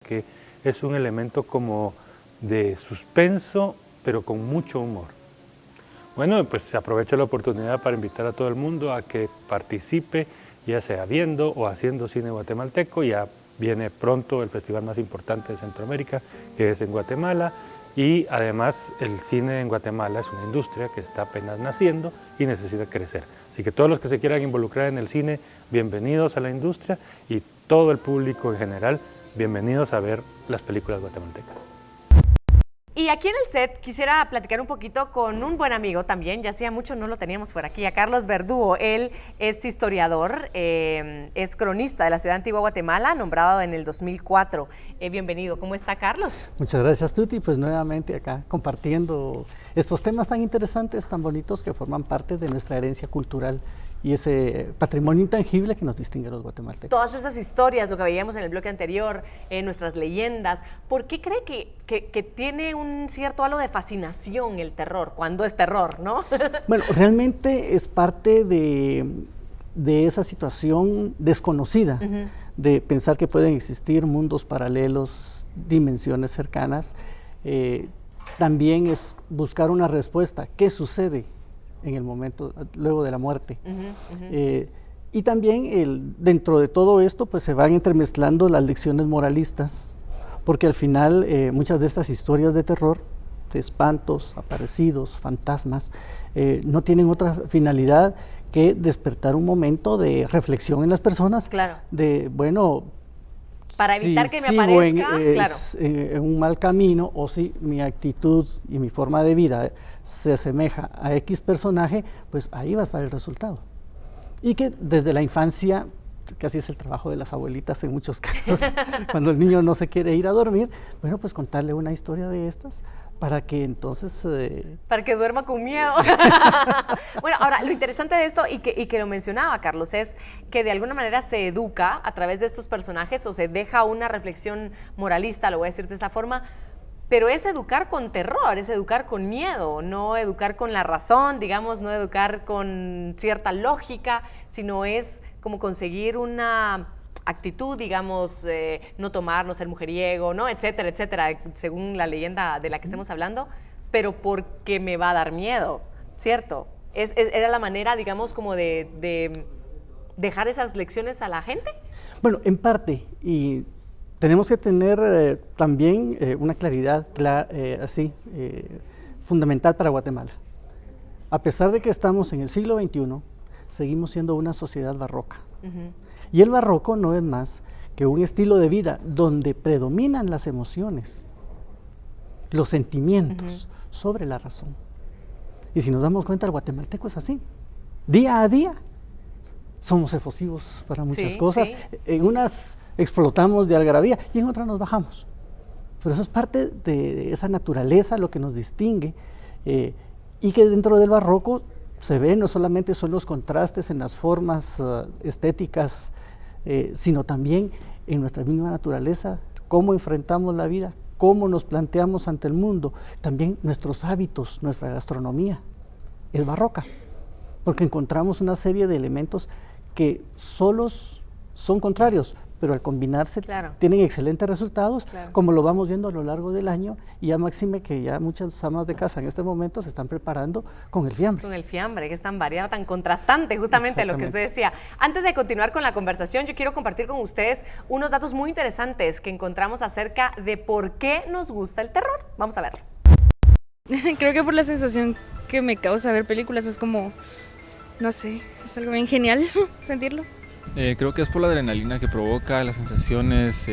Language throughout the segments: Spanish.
porque es un elemento como de suspenso, pero con mucho humor. Bueno, pues aprovecho la oportunidad para invitar a todo el mundo a que participe, ya sea viendo o haciendo cine guatemalteco. Ya viene pronto el festival más importante de Centroamérica, que es en Guatemala, y además el cine en Guatemala es una industria que está apenas naciendo y necesita crecer. Así que todos los que se quieran involucrar en el cine, bienvenidos a la industria, y todo el público en general, bienvenidos a ver las películas guatemaltecas. Y aquí en el set quisiera platicar un poquito con un buen amigo también, ya hacía mucho no lo teníamos por aquí, a Carlos Verdugo. Él es historiador, es cronista de la ciudad de Antigua Guatemala, nombrado en el 2004. Bienvenido, ¿cómo está Carlos? Muchas gracias, Tuti, pues nuevamente acá compartiendo estos temas tan interesantes, tan bonitos, que forman parte de nuestra herencia cultural y ese patrimonio intangible que nos distingue a los guatemaltecos. Todas esas historias, lo que veíamos en el bloque anterior, nuestras leyendas, ¿por qué cree que tiene un cierto halo de fascinación el terror, cuando es terror, ¿no? Bueno, realmente es parte de esa situación desconocida, de pensar que pueden existir mundos paralelos, dimensiones cercanas. También es buscar una respuesta, ¿qué sucede en el momento, luego de la muerte? Y también dentro de todo esto pues se van entremezclando las lecciones moralistas, porque al final muchas de estas historias de terror, de espantos, aparecidos, fantasmas, no tienen otra finalidad que despertar un momento de reflexión en las personas. Claro. De, bueno, para evitar que me sigo aparezca, claro, en un mal camino, o si mi actitud y mi forma de vida se asemeja a X personaje, pues ahí va a estar el resultado. Y que desde la infancia, casi es el trabajo de las abuelitas en muchos casos, cuando el niño no se quiere ir a dormir, bueno, pues contarle una historia de estas para que entonces... para que duerma con miedo. Bueno, ahora, lo interesante de esto, y que lo mencionaba Carlos, es que de alguna manera se educa a través de estos personajes, o se deja una reflexión moralista, lo voy a decir de esta forma, pero es educar con terror, es educar con miedo, no educar con la razón, digamos, no educar con cierta lógica, sino es como conseguir una actitud, digamos, no tomar, no ser mujeriego, ¿no? Etcétera, etcétera, según la leyenda de la que estemos hablando, pero porque me va a dar miedo, ¿cierto? Era la manera, digamos, como de dejar esas lecciones a la gente. Bueno, en parte, y tenemos que tener también una claridad fundamental para Guatemala. A pesar de que estamos en el siglo XXI, seguimos siendo una sociedad barroca. Y el barroco no es más que un estilo de vida donde predominan las emociones, los sentimientos sobre la razón. Y si nos damos cuenta, el guatemalteco es así. Día a día somos efusivos para muchas cosas. Sí. En unas explotamos de algarabía y en otras nos bajamos. Pero eso es parte de esa naturaleza, lo que nos distingue, y que dentro del barroco se ve, no solamente son los contrastes en las formas estéticas, sino también en nuestra misma naturaleza, cómo enfrentamos la vida, cómo nos planteamos ante el mundo, también nuestros hábitos, nuestra gastronomía es barroca, porque encontramos una serie de elementos que solos son contrarios, pero al combinarse tienen excelentes resultados, como lo vamos viendo a lo largo del año, y ya máxime que ya muchas amas de casa en este momento se están preparando con el fiambre. Con el fiambre, que es tan variado, tan contrastante, justamente lo que usted decía. Antes de continuar con la conversación, yo quiero compartir con ustedes unos datos muy interesantes que encontramos acerca de por qué nos gusta el terror. Vamos a ver. Creo que por la sensación que me causa ver películas, es como, no sé, es algo bien genial sentirlo. Creo que es por la adrenalina que provoca, las sensaciones,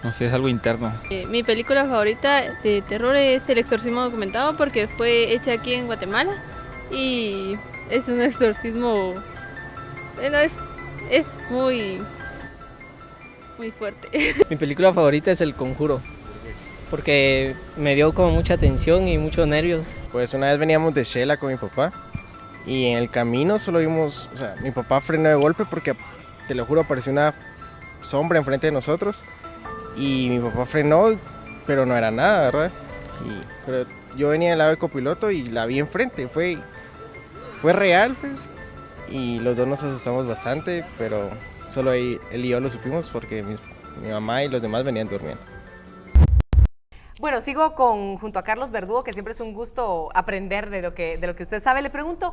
no sé, es algo interno. Mi película favorita de terror es El exorcismo documentado, porque fue hecha aquí en Guatemala y es un exorcismo, bueno, es muy fuerte. Mi película favorita es El Conjuro, porque me dio como mucha tensión y muchos nervios. Pues una vez veníamos de Shela con mi papá, y en el camino solo vimos, o sea, mi papá frenó de golpe porque, te lo juro, apareció una sombra enfrente de nosotros y mi papá frenó, pero no era nada, ¿verdad? Pero yo venía del lado del copiloto y la vi enfrente, fue real, pues, y los dos nos asustamos bastante, pero solo él y yo lo supimos porque Mi mamá y los demás venían durmiendo. Bueno, sigo junto a Carlos Verdugo, que siempre es un gusto aprender de lo que usted sabe. Le pregunto,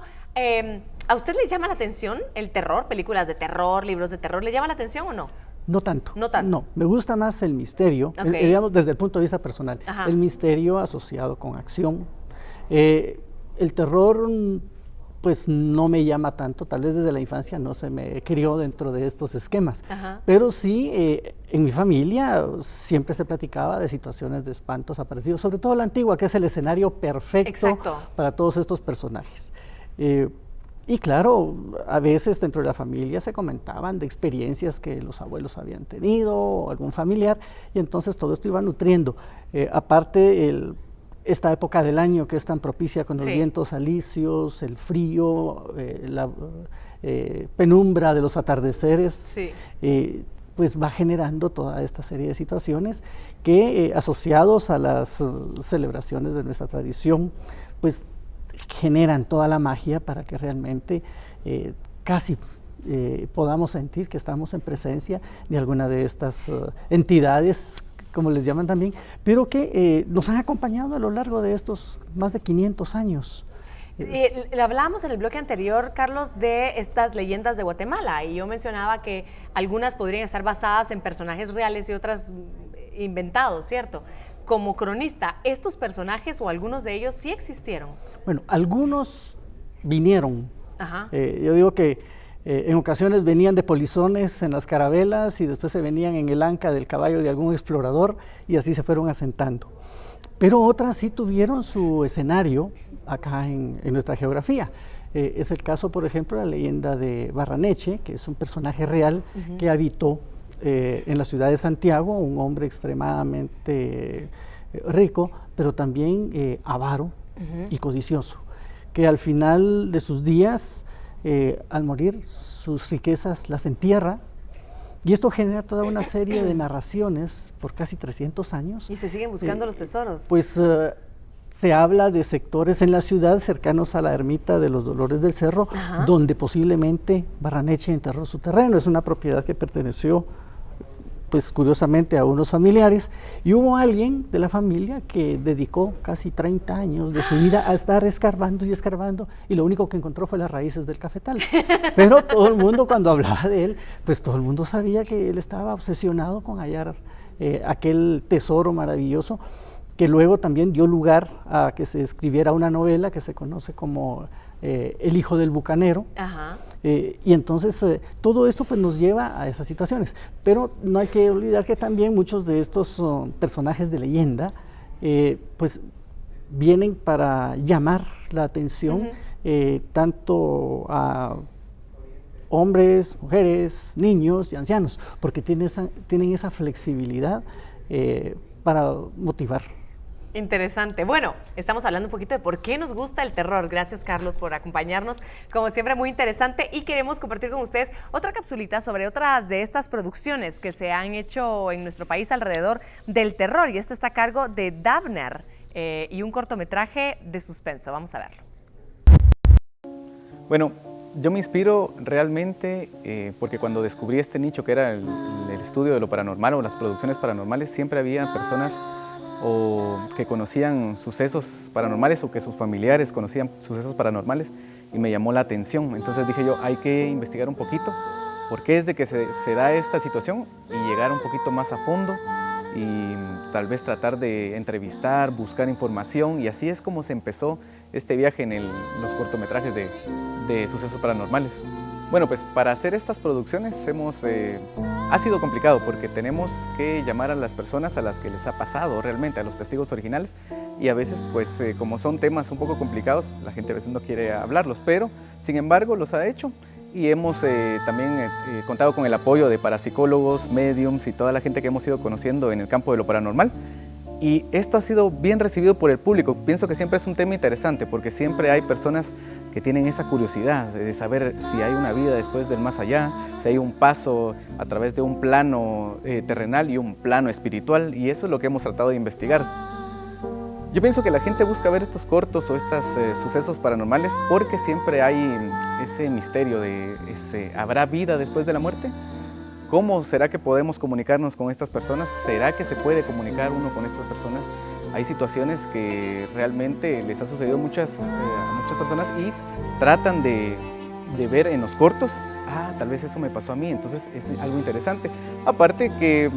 ¿a usted le llama la atención el terror? ¿Películas de terror, libros de terror? ¿Le llama la atención o no? No tanto. No tanto. No, me gusta más el misterio, digamos desde el punto de vista personal. Ajá. El misterio asociado con acción. El terror, pues no me llama tanto, tal vez desde la infancia no se me crió dentro de estos esquemas. Ajá. Pero sí, en mi familia siempre se platicaba de situaciones de espantos aparecidos, sobre todo la antigua, que es el escenario perfecto Exacto. para todos estos personajes. Y claro, a veces dentro de la familia se comentaban de experiencias que los abuelos habían tenido o algún familiar, y entonces todo esto iba nutriendo. Aparte, esta época del año que es tan propicia con los vientos alisios, el frío, la penumbra de los atardeceres, pues va generando toda esta serie de situaciones que, asociados a las celebraciones de nuestra tradición, pues generan toda la magia para que realmente casi podamos sentir que estamos en presencia de alguna de estas entidades, como les llaman también, pero que nos han acompañado a lo largo de estos más de 500 años. Le hablábamos en el bloque anterior, Carlos, de estas leyendas de Guatemala, y yo mencionaba que algunas podrían estar basadas en personajes reales y otras inventados, ¿cierto? Como cronista, ¿estos personajes o algunos de ellos sí existieron? Bueno, algunos vinieron. Ajá. Yo digo que en ocasiones venían de polizones en las carabelas y después se venían en el anca del caballo de algún explorador y así se fueron asentando. Pero otras sí tuvieron su escenario acá en nuestra geografía. Es el caso, por ejemplo, de la leyenda de Barraneche, que es un personaje real que habitó en la ciudad de Santiago, un hombre extremadamente rico, pero también avaro y codicioso, que al final de sus días, al morir, sus riquezas las entierra, y esto genera toda una serie de narraciones por casi 300 años. Y se siguen buscando los tesoros. Pues se habla de sectores en la ciudad cercanos a la ermita de los Dolores del Cerro, donde posiblemente Barraneche enterró su terreno. Es una propiedad que perteneció, pues curiosamente, a unos familiares, y hubo alguien de la familia que dedicó casi 30 años de su vida a estar escarbando y escarbando, y lo único que encontró fue las raíces del cafetal. Pero todo el mundo, cuando hablaba de él, pues todo el mundo sabía que él estaba obsesionado con hallar aquel tesoro maravilloso, que luego también dio lugar a que se escribiera una novela que se conoce como El hijo del bucanero. Y entonces todo esto pues nos lleva a esas situaciones, pero no hay que olvidar que también muchos de estos personajes de leyenda pues vienen para llamar la atención tanto a hombres, mujeres, niños y ancianos, porque tienen esa flexibilidad para motivar. Interesante. Bueno, estamos hablando un poquito de por qué nos gusta el terror. Gracias, Carlos, por acompañarnos. Como siempre, muy interesante, y queremos compartir con ustedes otra capsulita sobre otra de estas producciones que se han hecho en nuestro país alrededor del terror, y esta está a cargo de Dabner y un cortometraje de suspenso. Vamos a verlo. Bueno, yo me inspiro realmente porque cuando descubrí este nicho que era el estudio de lo paranormal o las producciones paranormales, siempre había personas o que conocían sucesos paranormales o que sus familiares conocían sucesos paranormales, y me llamó la atención. Entonces dije yo, hay que investigar un poquito por qué es de que se da esta situación y llegar un poquito más a fondo y tal vez tratar de entrevistar, buscar información, y así es como se empezó este viaje en los cortometrajes de sucesos paranormales. Bueno, pues para hacer estas producciones ha sido complicado porque tenemos que llamar a las personas a las que les ha pasado realmente, a los testigos originales, y a veces pues como son temas un poco complicados, la gente a veces no quiere hablarlos, pero sin embargo los ha hecho, y hemos también contado con el apoyo de parapsicólogos, médiums y toda la gente que hemos ido conociendo en el campo de lo paranormal. Y esto ha sido bien recibido por el público. Pienso que siempre es un tema interesante porque siempre hay personas que tienen esa curiosidad de saber si hay una vida después del más allá, si hay un paso a través de un plano terrenal y un plano espiritual, y eso es lo que hemos tratado de investigar. Yo pienso que la gente busca ver estos cortos o estos sucesos paranormales porque siempre hay ese misterio de ¿habrá vida después de la muerte? ¿Cómo será que podemos comunicarnos con estas personas? ¿Será que se puede comunicar uno con estas personas? Hay situaciones que realmente les ha sucedido a muchas personas y tratan de ver en los cortos, tal vez eso me pasó a mí, entonces es algo interesante. Aparte que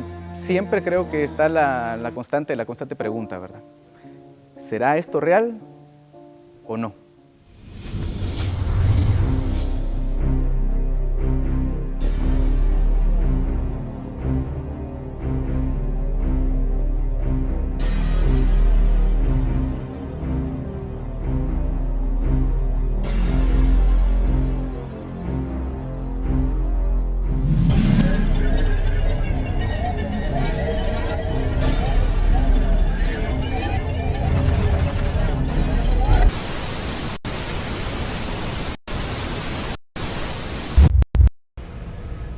siempre creo que está la constante pregunta, ¿verdad? ¿Será esto real o no?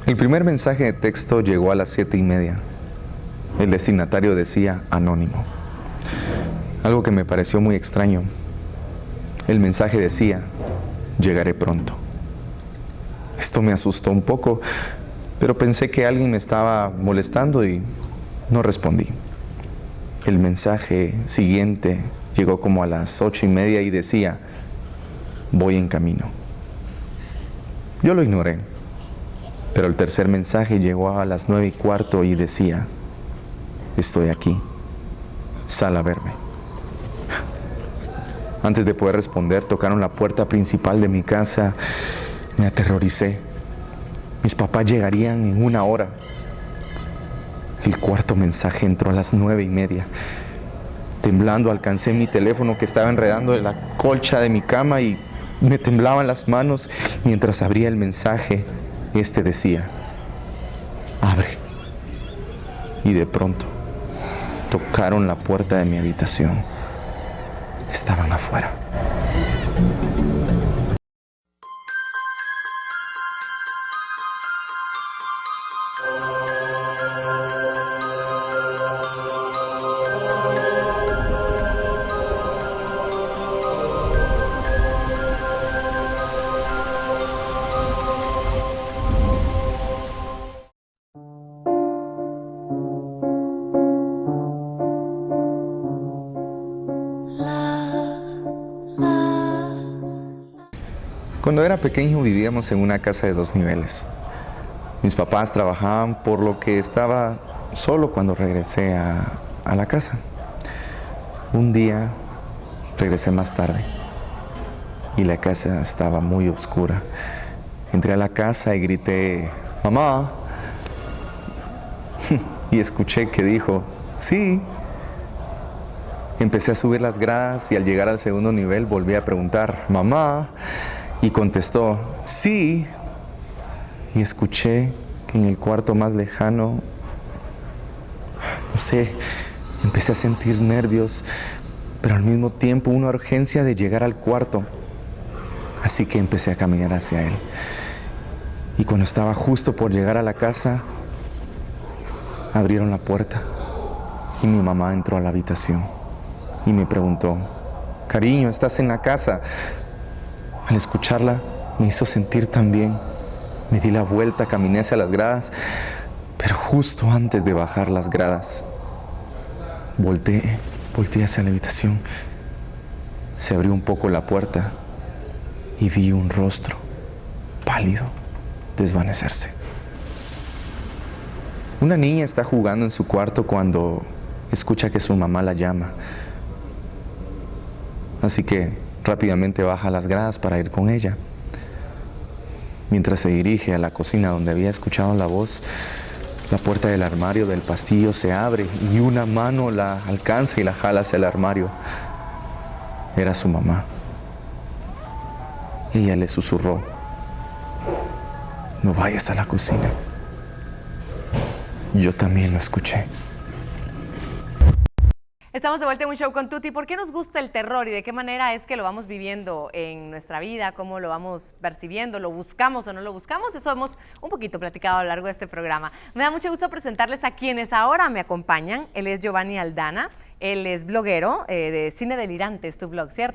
El primer mensaje de texto llegó a las 7:30. El destinatario decía anónimo. Algo que me pareció muy extraño. El mensaje decía, llegaré pronto. Esto me asustó un poco, pero pensé que alguien me estaba molestando y no respondí. El mensaje siguiente llegó como a las 8:30 y decía, voy en camino. Yo lo ignoré. Pero el tercer mensaje llegó a las 9:15 y decía, estoy aquí, sal a verme. Antes de poder responder, tocaron la puerta principal de mi casa. Me aterroricé. Mis papás llegarían en 1 hora. El cuarto mensaje entró a las 9:30. Temblando alcancé mi teléfono que estaba enredando en la colcha de mi cama y me temblaban las manos mientras abría el mensaje. Este decía, abre. Y de pronto, tocaron la puerta de mi habitación. Estaban afuera. Cuando era pequeño vivíamos en una casa de 2 niveles. Mis papás trabajaban, por lo que estaba solo cuando regresé a la casa. Un día regresé más tarde y la casa estaba muy oscura. Entré a la casa y grité, mamá, y escuché que dijo, sí. Empecé a subir las gradas y al llegar al segundo nivel volví a preguntar, mamá, y contestó, sí. Y escuché que en el cuarto más lejano, no sé, empecé a sentir nervios, pero al mismo tiempo una urgencia de llegar al cuarto. Así que empecé a caminar hacia él. Y cuando estaba justo por llegar a la casa, abrieron la puerta y mi mamá entró a la habitación y me preguntó, cariño, ¿estás en la casa? Al escucharla, me hizo sentir tan bien. Me di la vuelta, caminé hacia las gradas, pero justo antes de bajar las gradas, volteé hacia la habitación. Se abrió un poco la puerta y vi un rostro pálido desvanecerse. Una niña está jugando en su cuarto cuando escucha que su mamá la llama. Así que rápidamente baja las gradas para ir con ella. Mientras se dirige a la cocina donde había escuchado la voz, la puerta del armario del pasillo se abre y una mano la alcanza y la jala hacia el armario. Era su mamá. Ella le susurró, no vayas a la cocina. Yo también lo escuché. Estamos de vuelta en Un Show con Tuti. ¿Por qué nos gusta el terror y de qué manera es que lo vamos viviendo en nuestra vida? ¿Cómo lo vamos percibiendo? ¿Lo buscamos o no lo buscamos? Eso hemos un poquito platicado a lo largo de este programa. Me da mucho gusto presentarles a quienes ahora me acompañan. Él es Giovanni Aldana. Él es bloguero de Cine Delirante, es tu blog, ¿cierto?